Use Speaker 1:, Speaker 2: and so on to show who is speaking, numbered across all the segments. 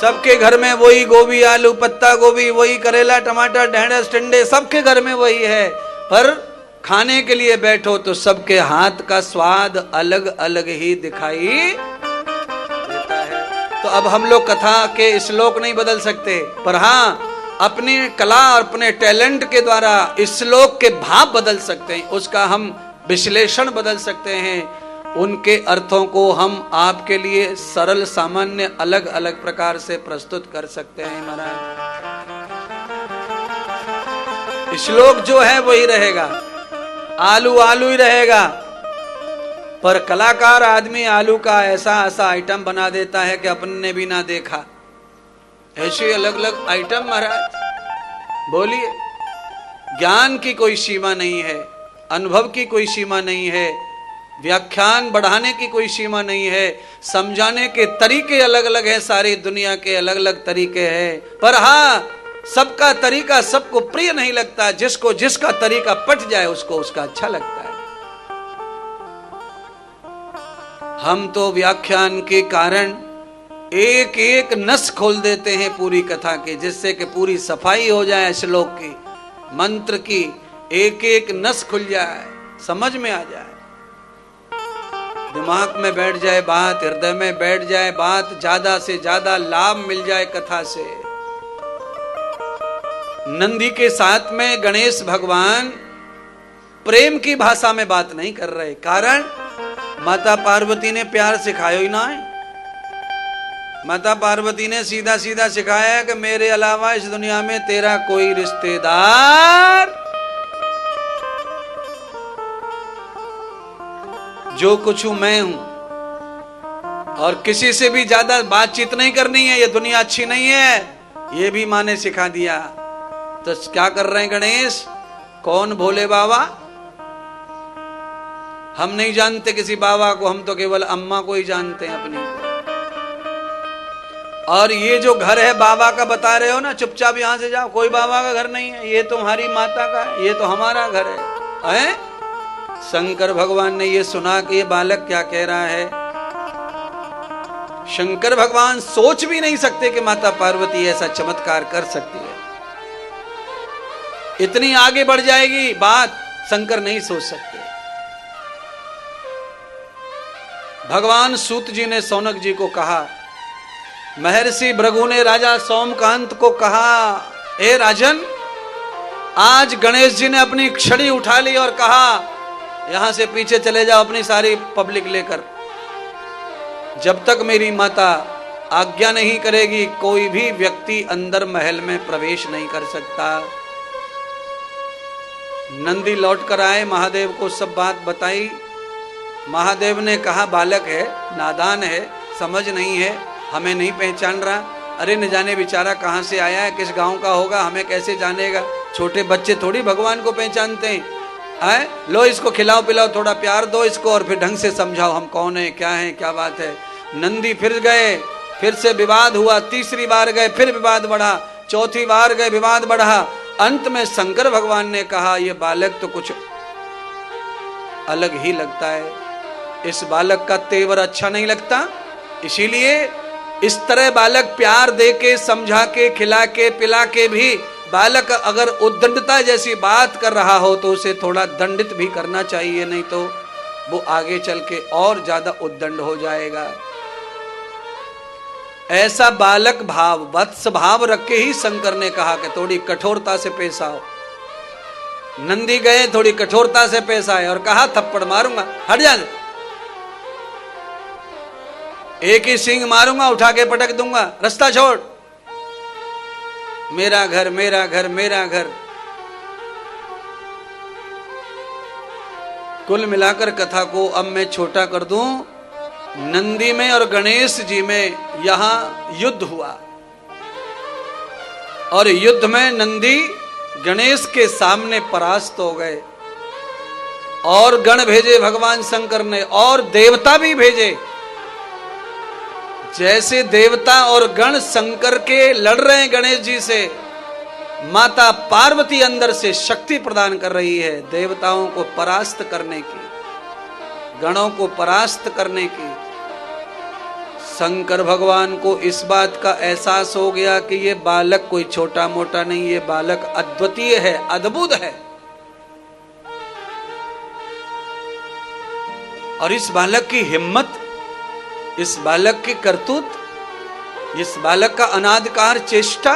Speaker 1: सबके घर में वही गोभी, आलू, पत्ता गोभी, वही करेला, टमाटर, ढेंढस, टिंडे, सबके घर में वही है। पर खाने के लिए बैठो तो सबके हाथ का स्वाद अलग अलग ही दिखाई देता है। तो अब हम लोग कथा के श्लोक नहीं बदल सकते, पर हाँ अपनी कला और अपने टैलेंट के द्वारा इस श्लोक के भाव बदल सकते हैं, उसका हम विश्लेषण बदल सकते हैं, उनके अर्थों को हम आपके लिए सरल सामान्य अलग अलग प्रकार से प्रस्तुत कर सकते हैं। महाराज श्लोक जो है वही रहेगा, आलू आलू ही रहेगा, पर कलाकार आदमी आलू का ऐसा ऐसा आइटम बना देता है कि अपन ने भी ना देखा। ऐसे अलग अलग आइटम महाराज, बोलिए। ज्ञान की कोई सीमा नहीं है, अनुभव की कोई सीमा नहीं है, व्याख्यान बढ़ाने की कोई सीमा नहीं है, समझाने के तरीके अलग अलग हैं, सारी दुनिया के अलग अलग तरीके हैं। पर हाँ सबका तरीका सबको प्रिय नहीं लगता, जिसको जिसका तरीका पट जाए उसको उसका अच्छा लगता है। हम तो व्याख्यान के कारण एक एक नस खोल देते हैं पूरी कथा के, जिससे कि पूरी सफाई हो जाए, श्लोक की मंत्र की एक एक नस खुल जाए, समझ में आ जाए, दिमाग में बैठ जाए बात, हृदय में बैठ जाए बात, ज्यादा से ज्यादा लाभ मिल जाए कथा से। नंदी के साथ में गणेश भगवान प्रेम की भाषा में बात नहीं कर रहे, कारण माता पार्वती ने प्यार सिखाया ही ना है। माता पार्वती ने सीधा सीधा सिखाया कि मेरे अलावा इस दुनिया में तेरा कोई रिश्तेदार, जो कुछ हूं मैं हूं, और किसी से भी ज्यादा बातचीत नहीं करनी है, ये दुनिया अच्छी नहीं है, ये भी माँ ने सिखा दिया। तो क्या कर रहे हैं गणेश? कौन भोले बाबा? हम नहीं जानते किसी बाबा को, हम तो केवल अम्मा को ही जानते हैं अपनी। और ये जो घर है बाबा का बता रहे हो ना, चुपचाप यहां से जाओ, कोई बाबा का घर नहीं है, ये तुम्हारी माता का है, ये तो हमारा घर है। शंकर भगवान ने ये सुना कि ये बालक क्या कह रहा है। शंकर भगवान सोच भी नहीं सकते कि माता पार्वती ऐसा चमत्कार कर सकती है, इतनी आगे बढ़ जाएगी बात, शंकर नहीं सोच सकते। भगवान सूत जी ने सौनक जी को कहा, महर्षि भृगु ने राजा सोमकांत को कहा, ए राजन, आज गणेश जी ने अपनी छड़ी उठा ली और कहा यहां से पीछे चले जाओ अपनी सारी पब्लिक लेकर, जब तक मेरी माता आज्ञा नहीं करेगी कोई भी व्यक्ति अंदर महल में प्रवेश नहीं कर सकता। नंदी लौट कर आए, महादेव को सब बात बताई। महादेव ने कहा बालक है, नादान है, समझ नहीं है, हमें नहीं पहचान रहा। अरे न जाने बेचारा कहाँ से आया है, किस गांव का होगा, हमें कैसे जानेगा, छोटे बच्चे थोड़ी भगवान को पहचानते हैं। लो इसको खिलाओ पिलाओ, थोड़ा प्यार दो इसको, और फिर ढंग से समझाओ हम कौन है, क्या है, क्या बात है। नंदी फिर गए, फिर से विवाद हुआ, तीसरी बार गए फिर विवाद बढ़ा, चौथी बार गए विवाद बढ़ा। अंत में शंकर भगवान ने कहा ये बालक तो कुछ अलग ही लगता है, इस बालक का तेवर अच्छा नहीं लगता, इसीलिए इस तरह बालक प्यार दे के, समझा के, खिला के, पिला के भी बालक अगर उद्दंडता जैसी बात कर रहा हो तो उसे थोड़ा दंडित भी करना चाहिए, नहीं तो वो आगे चल के और ज्यादा उद्दंड हो जाएगा। ऐसा बालक भाव, वत्स भाव रख के ही शंकर ने कहा कि थोड़ी कठोरता से पेश आओ। नंदी गए, थोड़ी कठोरता से पेश आए और कहा थप्पड़ मारूंगा, हट जा, एक ही सींग मारूंगा, उठा के पटक दूंगा, रास्ता छोड़, मेरा घर मेरा घर मेरा घर। कुल मिलाकर कथा को अब मैं छोटा कर दूं, नंदी में और गणेश जी में यहां युद्ध हुआ, और युद्ध में नंदी गणेश के सामने परास्त हो गए, और गण भेजे भगवान शंकर ने, और देवता भी भेजे। जैसे देवता और गण शंकर के लड़ रहे हैं गणेश जी से, माता पार्वती अंदर से शक्ति प्रदान कर रही है देवताओं को परास्त करने की, गणों को परास्त करने की, शंकर भगवान को इस बात का एहसास हो गया कि ये बालक कोई छोटा मोटा नहीं, ये बालक अद्वितीय है, अद्भुत है। और इस बालक की हिम्मत, इस बालक की करतूत, इस बालक का अनादिकार चेष्टा,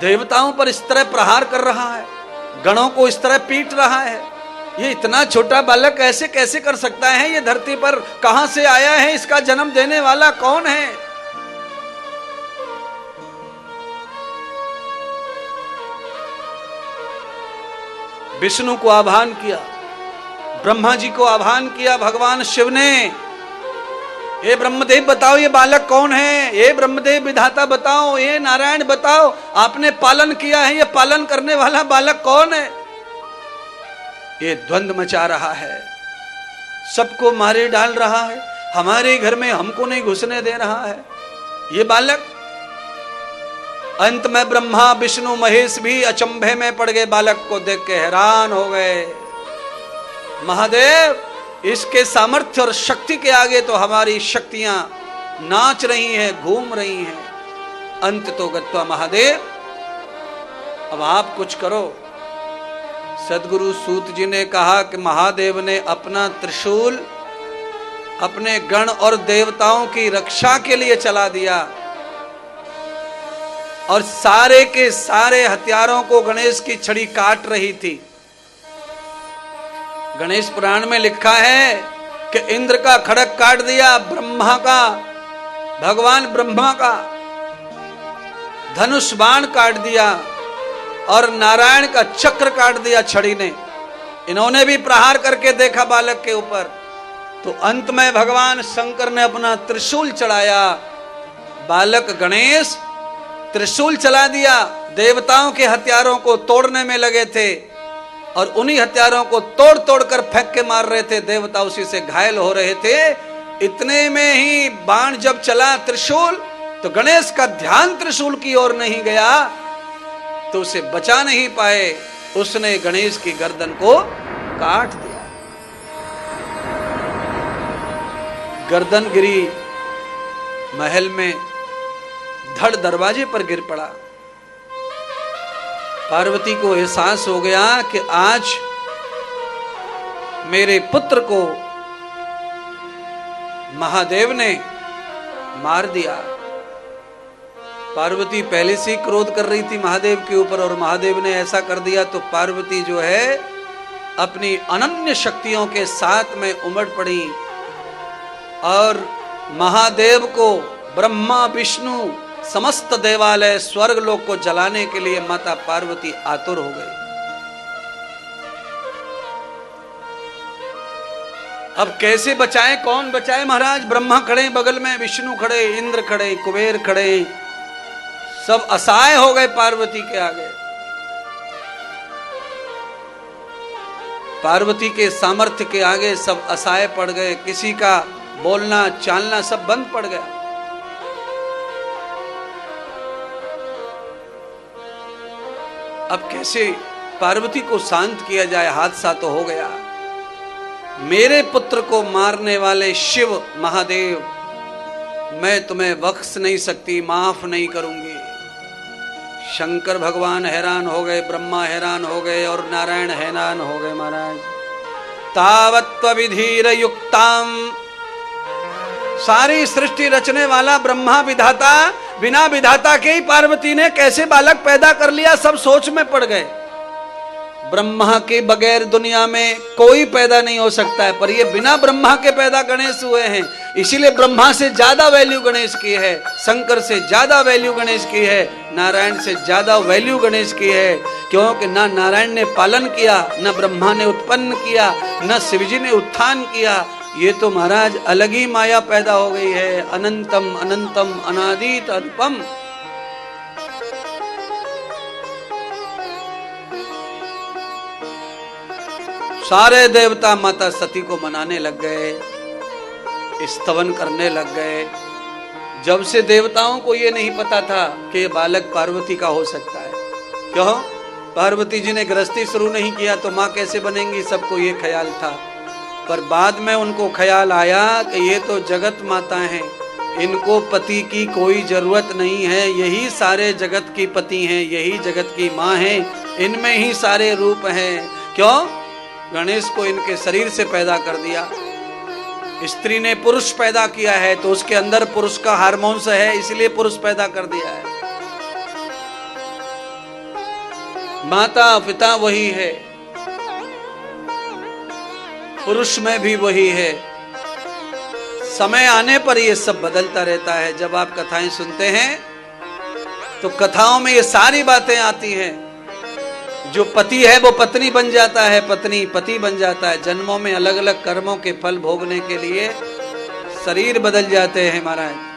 Speaker 1: देवताओं पर इस तरह प्रहार कर रहा है, गणों को इस तरह पीट रहा है, ये इतना छोटा बालक ऐसे कैसे कर सकता है? ये धरती पर कहां से आया है? इसका जन्म देने वाला कौन है? विष्णु को आह्वान किया, ब्रह्मा जी को आह्वान किया भगवान शिव ने, ये ब्रह्मदेव बताओ ये बालक कौन है? ये ब्रह्मदेव विधाता बताओ, ये नारायण बताओ, आपने पालन किया है, ये पालन करने वाला बालक कौन है? ये द्वंद्व मचा रहा है, सबको मारे डाल रहा है, हमारे घर में हमको नहीं घुसने दे रहा है ये बालक। अंत में ब्रह्मा विष्णु महेश भी अचंभे में पड़ गए, बालक को देख के हैरान हो गए। महादेव, इसके सामर्थ्य और शक्ति के आगे तो हमारी शक्तियां नाच रही हैं, घूम रही हैं। अंत तो गत्वा महादेव, अब आप कुछ करो। सदगुरु सूत जी ने कहा कि महादेव ने अपना त्रिशूल अपने गण और देवताओं की रक्षा के लिए चला दिया और सारे के सारे हथियारों को गणेश की छड़ी काट रही थी। गणेश पुराण में लिखा है कि इंद्र का खड़ग काट दिया, ब्रह्मा का, भगवान ब्रह्मा का धनुष बाण काट दिया और नारायण का चक्र काट दिया छड़ी ने। इन्होंने भी प्रहार करके देखा बालक के ऊपर, तो अंत में भगवान शंकर ने अपना त्रिशूल चढ़ाया। बालक गणेश त्रिशूल चला दिया, देवताओं के हथियारों को तोड़ने में लगे थे और उन्हीं हथियारों को तोड़ तोड़ कर फेंक के मार रहे थे, देवता उसी से घायल हो रहे थे। इतने में ही बाण जब चला त्रिशूल, तो गणेश का ध्यान त्रिशूल की ओर नहीं गया, तो उसे बचा नहीं पाए, उसने गणेश की गर्दन को काट दिया। गर्दन गिरी, महल में धड़ दरवाजे पर गिर पड़ा। पार्वती को एहसास हो गया कि आज मेरे पुत्र को महादेव ने मार दिया। पार्वती पहले से क्रोध कर रही थी महादेव के ऊपर, और महादेव ने ऐसा कर दिया तो पार्वती जो है अपनी अनन्य शक्तियों के साथ में उमड़ पड़ी और महादेव को ब्रह्मा विष्णु समस्त देवालय स्वर्ग लोक को जलाने के लिए माता पार्वती आतुर हो गई। अब कैसे बचाएं, कौन बचाए महाराज? ब्रह्मा खड़े बगल में, विष्णु खड़े, इंद्र खड़े, कुबेर खड़े, सब असहाय हो गए पार्वती के आगे। पार्वती के सामर्थ्य के आगे सब असहाय पड़ गए, किसी का बोलना चालना सब बंद पड़ गया। अब कैसे पार्वती को शांत किया जाए? हादसा तो हो गया। मेरे पुत्र को मारने वाले शिव महादेव, मैं तुम्हें बख्श नहीं सकती, माफ नहीं करूंगी। शंकर भगवान हैरान हो गए, ब्रह्मा हैरान हो गए और नारायण हैरान हो गए। महाराज, तावत्व विधीर युक्ताम, सारी सृष्टि रचने वाला ब्रह्मा विधाता, बिना विधाता के ही पार्वती ने कैसे बालक पैदा कर लिया, सब सोच में पड़ गए। ब्रह्मा के बगैर दुनिया में कोई पैदा नहीं हो सकता है, पर ये बिना ब्रह्मा के पैदा गणेश हुए हैं। इसीलिए ब्रह्मा से ज्यादा वैल्यू गणेश की है, शंकर से ज्यादा वैल्यू गणेश की है, नारायण से ज्यादा वैल्यू गणेश की है। क्योंकि ना नारायण ने पालन किया, न ब्रह्मा ने उत्पन्न किया, न शिवजी ने उत्थान किया। ये तो महाराज अलग ही माया पैदा हो गई है। अनंतम अनंतम अनादित अनुपम। सारे देवता माता सती को मनाने लग गए, स्तवन करने लग गए। जब से देवताओं को ये नहीं पता था कि ये बालक पार्वती का हो सकता है। क्यों? पार्वती जी ने गृहस्थी शुरू नहीं किया तो माँ कैसे बनेंगी, सबको ये ख्याल था। पर बाद में उनको ख्याल आया कि ये तो जगत माता हैं, इनको पति की कोई जरूरत नहीं है, यही सारे जगत की पति हैं, यही जगत की माँ हैं, इनमें ही सारे रूप हैं। क्यों? गणेश को इनके शरीर से पैदा कर दिया। स्त्री ने पुरुष पैदा किया है तो उसके अंदर पुरुष का हार्मोन्स है, इसलिए पुरुष पैदा कर दिया है। माता पिता वही है, पुरुष में भी वही है। समय आने पर ये सब बदलता रहता है। जब आप कथाएं सुनते हैं तो कथाओं में ये सारी बातें आती हैं। जो पति है वो पत्नी बन जाता है, पत्नी पति बन जाता है। जन्मों में अलग अलग कर्मों के फल भोगने के लिए शरीर बदल जाते हैं महाराज।